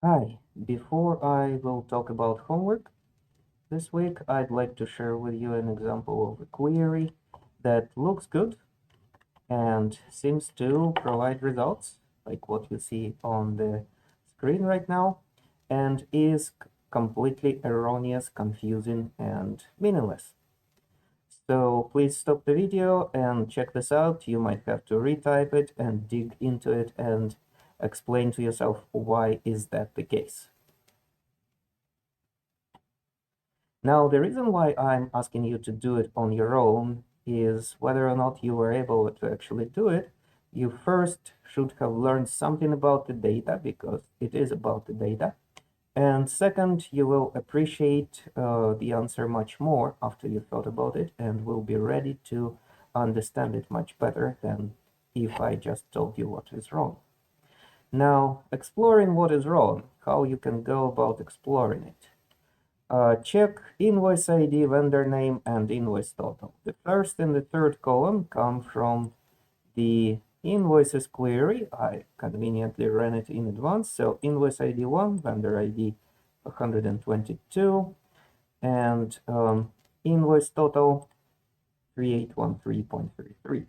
Hi, before I will talk about homework this week, I'd like to share with you an example of a query that looks good and seems to provide results, like what you see on the screen right now, and is completely erroneous, confusing, and meaningless. So please stop the video and check this out. You might have to retype it and dig into it and explain to yourself why is that the case. Now, the reason why I'm asking you to do it on your own is whether or not you were able to actually do it, you first should have learned something about the data because it is about the data. And second, you will appreciate the answer much more after you thought about it and will be ready to understand it much better than if I just told you what is wrong. Now, exploring what is wrong, how you can go about exploring it. Check invoice ID, vendor name, and invoice total. The first and the third column come from the invoices query. I conveniently ran it in advance. So invoice ID 1, vendor ID 122, and invoice total 3813.33.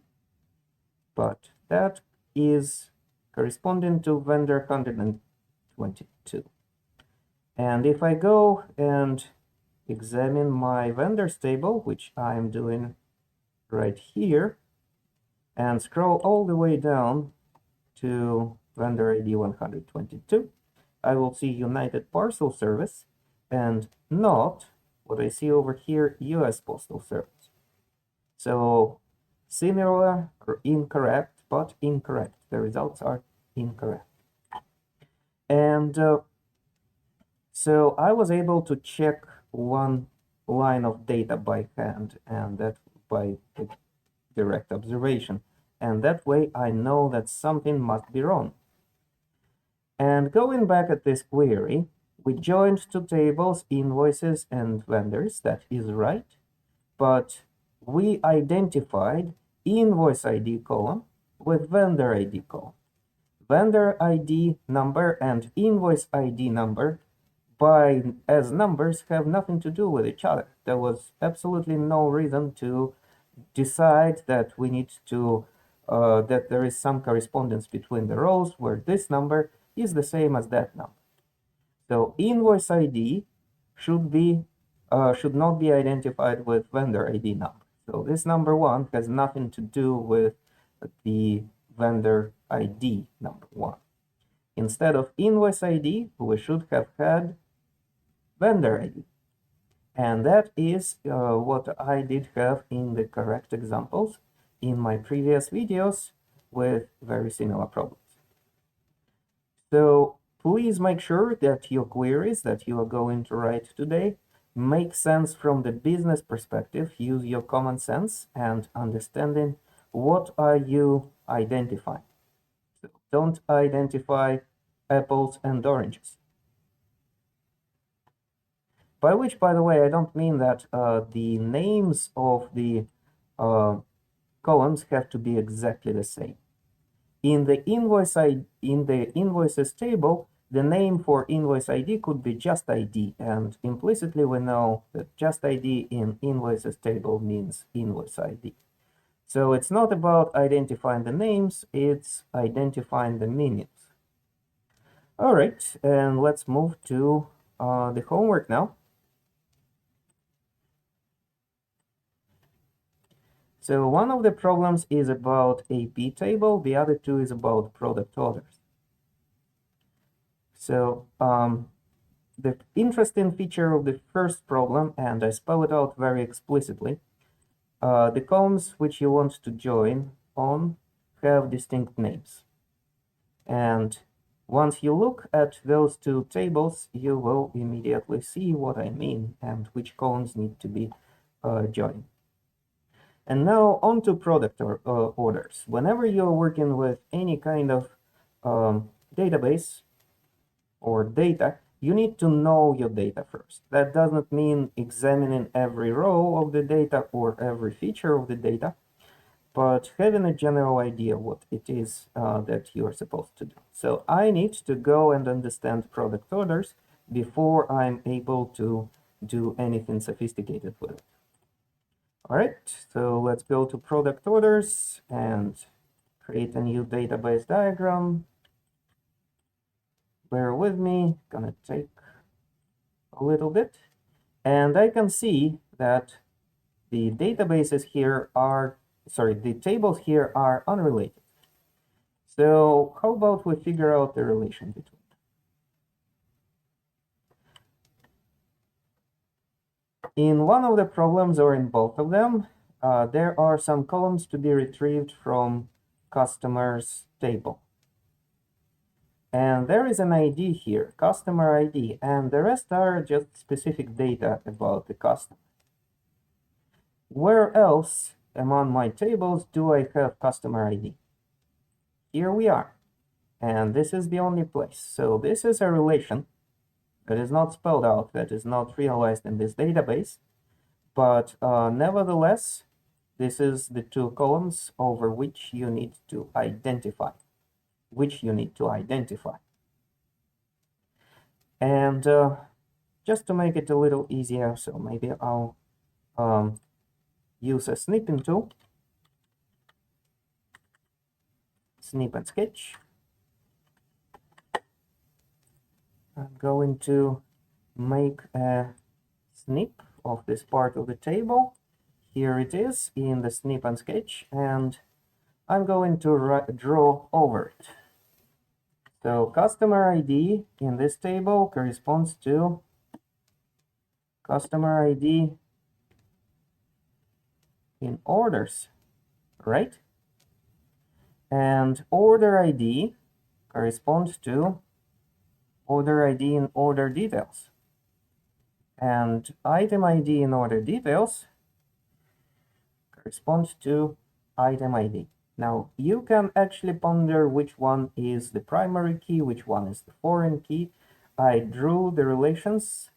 But that is corresponding to vendor 122. And if I go and examine my vendors table, which I'm doing right here, and scroll all the way down to vendor ID 122, I will see United Parcel Service and not what I see over here, US Postal Service. So similar, incorrect, but incorrect. The results are incorrect. And so I was able to check one line of data by hand, and that by direct observation. And that way I know that something must be wrong. And going back at this query, we joined two tables, invoices and vendors. That is right. But we identified invoice ID column with vendor ID column. Vendor ID number and invoice ID number as numbers have nothing to do with each other. There was absolutely no reason to decide that we need to that there is some correspondence between the rows where this number is the same as that number. So invoice ID should not be identified with vendor ID number. So this number 1 has nothing to do with the vendor ID number 1. Instead of invoice ID, we should have had vendor ID. And that is what I did have in the correct examples in my previous videos with very similar problems. So please make sure that your queries that you are going to write today make sense from the business perspective. Use your common sense and understanding what are you identifying. So don't identify apples and oranges. By which, by the way, I don't mean that the names of the columns have to be exactly the same. In the invoices table, the name for invoice ID could be just ID, and implicitly we know that just ID in invoices table means invoice ID. So it's not about identifying the names, it's identifying the meanings. All right, and let's move to the homework now. So one of the problems is about AP table, the other two is about product orders. So the interesting feature of the first problem, and I spell it out very explicitly, the columns which you want to join on have distinct names. And once you look at those two tables, you will immediately see what I mean and which columns need to be joined. And now on to product orders. Whenever you're working with any kind of database or data, you need to know your data first. That doesn't mean examining every row of the data or every feature of the data, but having a general idea what it is that you are supposed to do. So I need to go and understand product orders before I'm able to do anything sophisticated with it. All right, so let's go to product orders and create a new database diagram. Bear with me, gonna take a little bit. And I can see that the databases here are, the tables here are unrelated. So how about we figure out the relation between them? In one of the problems or in both of them, there are some columns to be retrieved from customers table. And there is an ID here, customer ID, and the rest are just specific data about the customer. Where else among my tables do I have customer ID? Here we are. And this is the only place. So this is a relation that is not spelled out, that is not realized in this database. But nevertheless, this is the two columns over which you need to identify. And just to make it a little easier, so maybe I'll use a snipping tool. Snip and sketch. I'm going to make a snip of this part of the table. Here it is in the snip and sketch, and I'm going to draw over it. So customer ID in this table corresponds to customer ID in orders, right? And order ID corresponds to order ID in order details. And item ID in order details corresponds to item ID. Now, you can actually ponder which one is the primary key, which one is the foreign key. I drew the relations,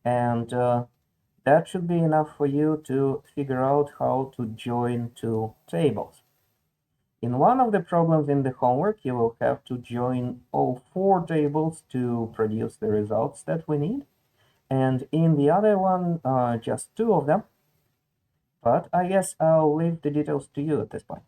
and that should be enough for you to figure out how to join two tables. In one of the problems in the homework, you will have to join all four tables to produce the results that we need. And in the other one, just two of them. But I guess I'll leave the details to you at this point.